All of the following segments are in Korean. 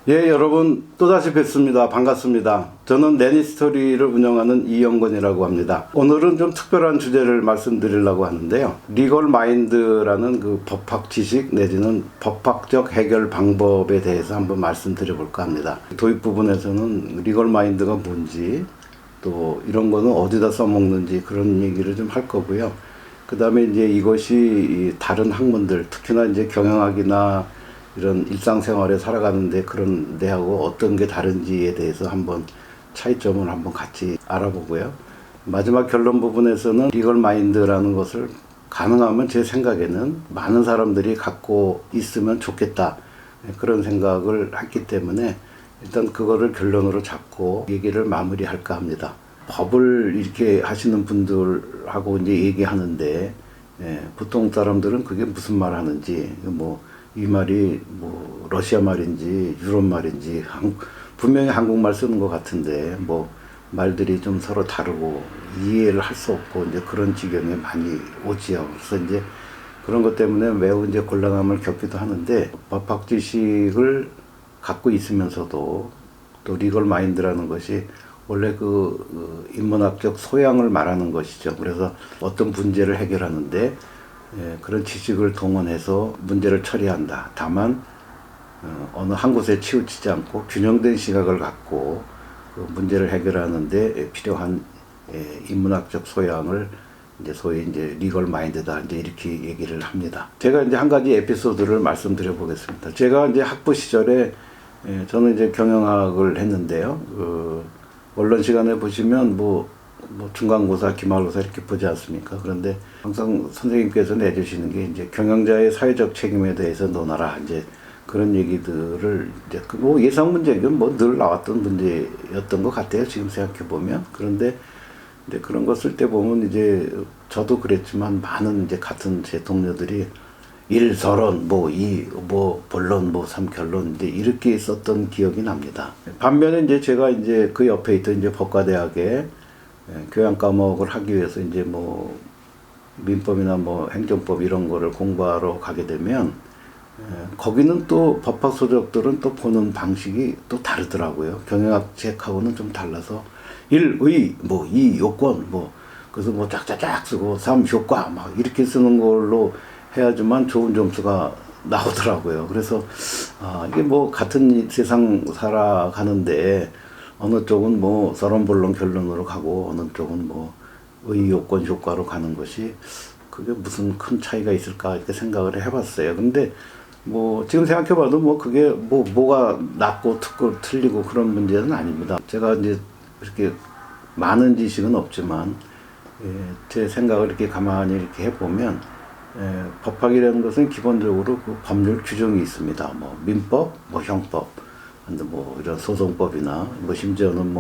예, 여러분 또다시 뵙습니다. 반갑습니다. 저는 내니스토리를 운영하는 이영건이라고 합니다. 오늘은 좀 특별한 주제를 말씀드리려고 하는데요. 리걸 마인드라는 그 법학 지식 내지는 법학적 해결 방법에 대해서 한번 말씀드려볼까 합니다. 도입 부분에서는 리걸 마인드가 뭔지 또 이런 거는 어디다 써먹는지 그런 얘기를 좀 할 거고요. 그 다음에 이제 이것이 다른 학문들, 특히나 이제 경영학이나 이런 일상생활에 살아가는데 그런 데하고 어떤 게 다른지에 대해서 한번 차이점을 한번 같이 알아보고요. 마지막 결론 부분에서는 리걸 마인드라는 것을 가능하면 제 생각에는 많은 사람들이 갖고 있으면 좋겠다. 그런 생각을 했기 때문에 일단 그거를 결론으로 잡고 얘기를 마무리할까 합니다. 법을 이렇게 하시는 분들하고 이제 얘기하는데 보통 사람들은 그게 무슨 말 하는지 이 말이 러시아 말인지 유럽 말인지 분명히 한국말 쓰는 것 같은데 말들이 좀 서로 다르고 이해를 할 수 없고 이제 그런 지경에 많이 오지요. 그래서 이제 그런 것 때문에 매우 이제 곤란함을 겪기도 하는데 법학 지식을 갖고 있으면서도 또 리걸 마인드라는 것이 원래 그 인문학적 소양을 말하는 것이죠. 그래서 어떤 문제를 해결하는데 그런 지식을 동원해서 문제를 처리한다. 다만 어느 한 곳에 치우치지 않고 균형된 시각을 갖고 그 문제를 해결하는데 필요한 인문학적 소양을 이제 소위 이제 리걸 마인드다 이제 이렇게 얘기를 합니다. 제가 이제 한 가지 에피소드를 말씀드려 보겠습니다. 제가 이제 학부 시절에 저는 이제 경영학을 했는데요. 언론 시간에 보시면 중간고사, 기말고사 이렇게 보지 않습니까? 그런데 항상 선생님께서 내주시는 게 이제 경영자의 사회적 책임에 대해서 논하라 이제 그런 얘기들을 이제 예상 문제는 늘 나왔던 문제였던 것 같아요. 지금 생각해 보면. 그런데 이제 그런 거 쓸 때 보면 이제 저도 그랬지만 많은 이제 같은 제 동료들이 1 서론, 2 본론, 3 결론 이제 이렇게 썼던 기억이 납니다. 반면에 이제 제가 이제 그 옆에 있던 이제 법과대학에 교양 과목을 하기 위해서 이제 민법이나 행정법 이런 거를 공부하러 가게 되면 거기는 또 법학 소적들은 또 보는 방식이 또 다르더라고요. 경영학 책하고는 좀 달라서 1 의, 2 요건, 그래서 쫙쫙쫙 쓰고 3 효과 이렇게 쓰는 걸로 해야지만 좋은 점수가 나오더라고요. 그래서 이게 같은 세상 살아가는데 어느 쪽은 서론 본론 결론으로 가고 어느 쪽은 의 요건 효과로 가는 것이 그게 무슨 큰 차이가 있을까 이렇게 생각을 해봤어요. 근데 지금 생각해봐도 그게 뭐가 낫고 틀리고 그런 문제는 아닙니다. 제가 이제 이렇게 많은 지식은 없지만 제 생각을 이렇게 가만히 이렇게 해보면 법학이라는 것은 기본적으로 그 법률 규정이 있습니다. 민법, 형법, 이런 소송법이나 심지어는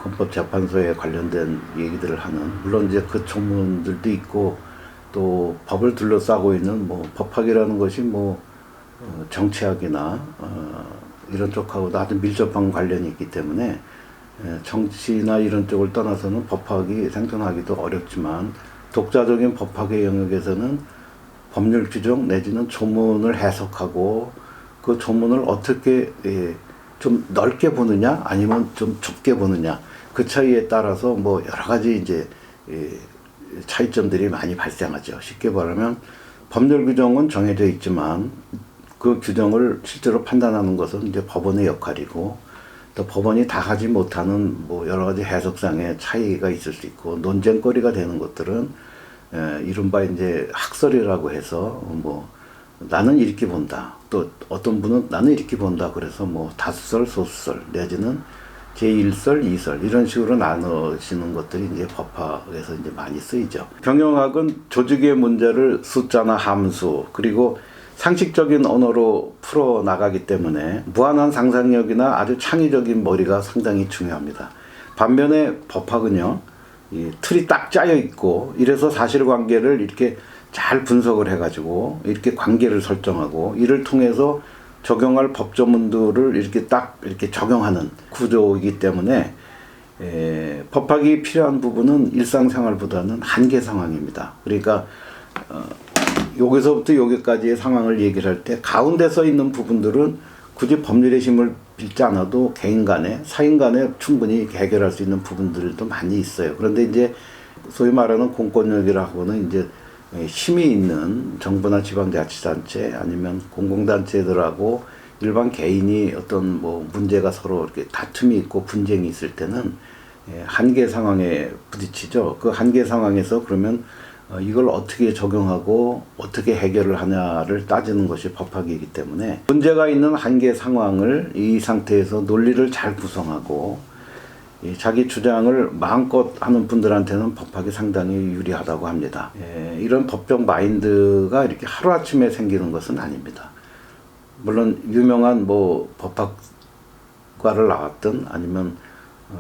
헌법재판소에 관련된 얘기들을 하는 물론 이제 그 전문들도 있고 또 법을 둘러싸고 있는 법학이라는 것이 정치학이나 이런 쪽하고도 아주 밀접한 관련이 있기 때문에 정치나 이런 쪽을 떠나서는 법학이 생존하기도 어렵지만 독자적인 법학의 영역에서는 법률 규정 내지는 조문을 해석하고 그 조문을 어떻게 좀 넓게 보느냐 아니면 좀 좁게 보느냐 그 차이에 따라서 여러 가지 이제 차이점들이 많이 발생하죠. 쉽게 말하면 법률 규정은 정해져 있지만 그 규정을 실제로 판단하는 것은 이제 법원의 역할이고 또 법원이 다 하지 못하는 여러 가지 해석상의 차이가 있을 수 있고 논쟁거리가 되는 것들은 이른바 이제 학설이라고 해서 나는 이렇게 본다. 또 어떤 분은 나는 이렇게 본다. 그래서 다수설, 소수설 내지는 제1설, 2설 이런 식으로 나누시는 것들이 이제 법학에서 이제 많이 쓰이죠. 경영학은 조직의 문제를 숫자나 함수 그리고 상식적인 언어로 풀어나가기 때문에 무한한 상상력이나 아주 창의적인 머리가 상당히 중요합니다. 반면에 법학은요, 이 틀이 딱 짜여 있고 이래서 사실관계를 이렇게 잘 분석을 해가지고 이렇게 관계를 설정하고 이를 통해서 적용할 법조문들을 이렇게 적용하는 구조이기 때문에 법학이 필요한 부분은 일상생활보다는 한계 상황입니다. 그러니까 여기서부터 여기까지의 상황을 얘기를 할 때 가운데 서 있는 부분들은 굳이 법률의 힘을 빌지 않아도 개인 간에, 사인 간에 충분히 해결할 수 있는 부분들도 많이 있어요. 그런데 이제 소위 말하는 공권력이라고는 이제 힘이 있는 정부나 지방자치단체 아니면 공공단체들하고 일반 개인이 어떤 뭐 문제가 서로 이렇게 다툼이 있고 분쟁이 있을 때는 한계 상황에 부딪히죠. 그 한계 상황에서 그러면 이걸 어떻게 적용하고 어떻게 해결을 하냐를 따지는 것이 법학이기 때문에 문제가 있는 한계 상황을 이 상태에서 논리를 잘 구성하고 자기 주장을 마음껏 하는 분들한테는 법학이 상당히 유리하다고 합니다. 이런 법적 마인드가 이렇게 하루아침에 생기는 것은 아닙니다. 물론 유명한 뭐 법학과를 나왔든 아니면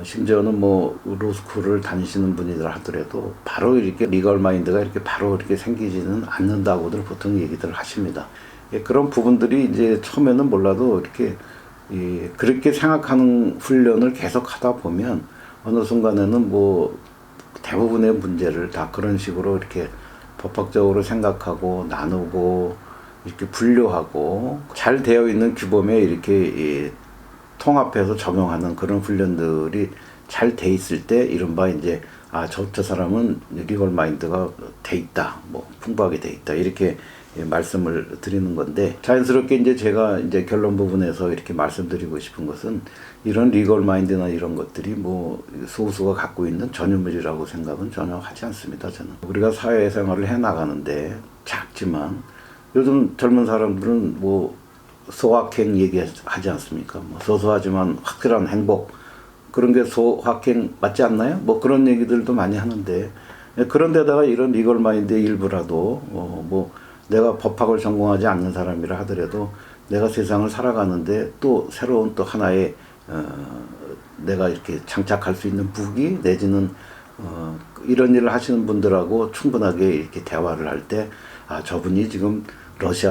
심지어는 뭐 로스쿨을 다니시는 분이들 하더라도 바로 이렇게 리걸 마인드가 이렇게 바로 이렇게 생기지는 않는다고들 보통 얘기들 하십니다. 그런 부분들이 이제 처음에는 몰라도 이렇게 그렇게 생각하는 훈련을 계속 하다 보면 어느 순간에는 뭐 대부분의 문제를 다 그런 식으로 이렇게 법학적으로 생각하고 나누고 이렇게 분류하고 잘 되어 있는 규범에 이렇게 통합해서 적용하는 그런 훈련들이 잘 돼 있을 때 이른바 이제 저 사람은 리걸 마인드가 돼 있다, 뭐 풍부하게 돼 있다 이렇게 말씀을 드리는 건데 자연스럽게 이제 제가 이제 결론 부분에서 이렇게 말씀드리고 싶은 것은 이런 리걸 마인드나 이런 것들이 뭐 소수가 갖고 있는 전유물이라고 생각은 전혀 하지 않습니다. 저는 우리가 사회생활을 해 나가는데 작지만 요즘 젊은 사람들은 뭐 소확행 얘기하지 않습니까? 뭐 소소하지만 확실한 행복 그런 게 소확행 맞지 않나요? 뭐 그런 얘기들도 많이 하는데 그런데다가 이런 리걸 마인드의 일부라도 뭐 내가 법학을 전공하지 않는 사람이라 하더라도 내가 세상을 살아가는데 또 새로운 또 하나의 내가 이렇게 장착할 수 있는 무기 내지는 이런 일을 하시는 분들하고 충분하게 이렇게 대화를 할 때 저분이 지금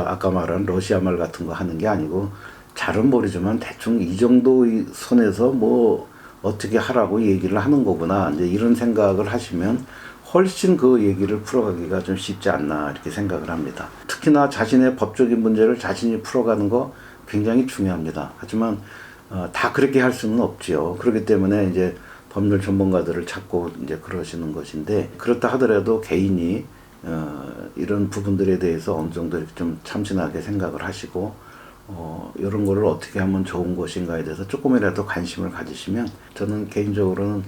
아까 말한 러시아 말 같은 거 하는 게 아니고 잘은 모르지만 대충 이 정도의 선에서 뭐 어떻게 하라고 얘기를 하는 거구나 이제 이런 생각을 하시면 훨씬 그 얘기를 풀어가기가 좀 쉽지 않나 이렇게 생각을 합니다. 특히나 자신의 법적인 문제를 자신이 풀어가는 거 굉장히 중요합니다. 하지만 다 그렇게 할 수는 없지요. 그렇기 때문에 이제 법률 전문가들을 찾고 이제 그러시는 것인데 그렇다 하더라도 개인이 이런 부분들에 대해서 어느 정도 이렇게 좀 참신하게 생각을 하시고 이런 거를 어떻게 하면 좋은 것인가에 대해서 조금이라도 관심을 가지시면 저는 개인적으로는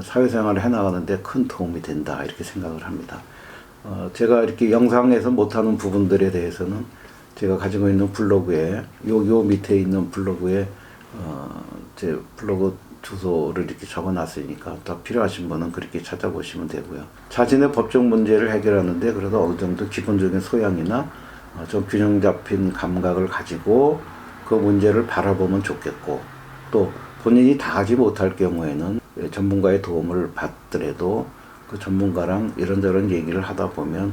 사회생활을 해나가는데 큰 도움이 된다 이렇게 생각을 합니다. 제가 이렇게 영상에서 못하는 부분들에 대해서는 제가 가지고 있는 블로그에 요 밑에 있는 블로그에 제 블로그 주소를 이렇게 적어놨으니까 더 필요하신 분은 그렇게 찾아보시면 되고요. 자신의 법적 문제를 해결하는데 그래도 어느 정도 기본적인 소양이나 좀 균형 잡힌 감각을 가지고 그 문제를 바라보면 좋겠고 또 본인이 다 하지 못할 경우에는 전문가의 도움을 받더라도 그 전문가랑 이런저런 얘기를 하다 보면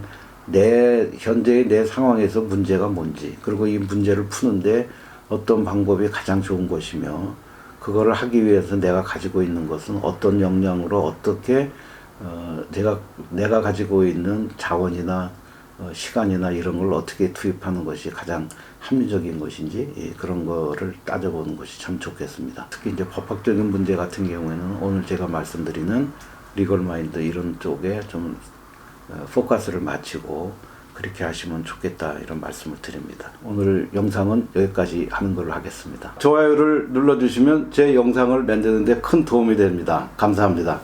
현재의 내 상황에서 문제가 뭔지 그리고 이 문제를 푸는데 어떤 방법이 가장 좋은 것이며 그거를 하기 위해서 내가 가지고 있는 것은 어떤 역량으로 어떻게 내가 가지고 있는 자원이나 시간이나 이런 걸 어떻게 투입하는 것이 가장 합리적인 것인지 그런 거를 따져보는 것이 참 좋겠습니다. 특히 이제 법학적인 문제 같은 경우에는 오늘 제가 말씀드리는 리걸 마인드 이런 쪽에 좀 포커스를 맞추고 그렇게 하시면 좋겠다 이런 말씀을 드립니다. 오늘 영상은 여기까지 하는 걸로 하겠습니다. 좋아요를 눌러주시면 제 영상을 만드는 데 큰 도움이 됩니다. 감사합니다.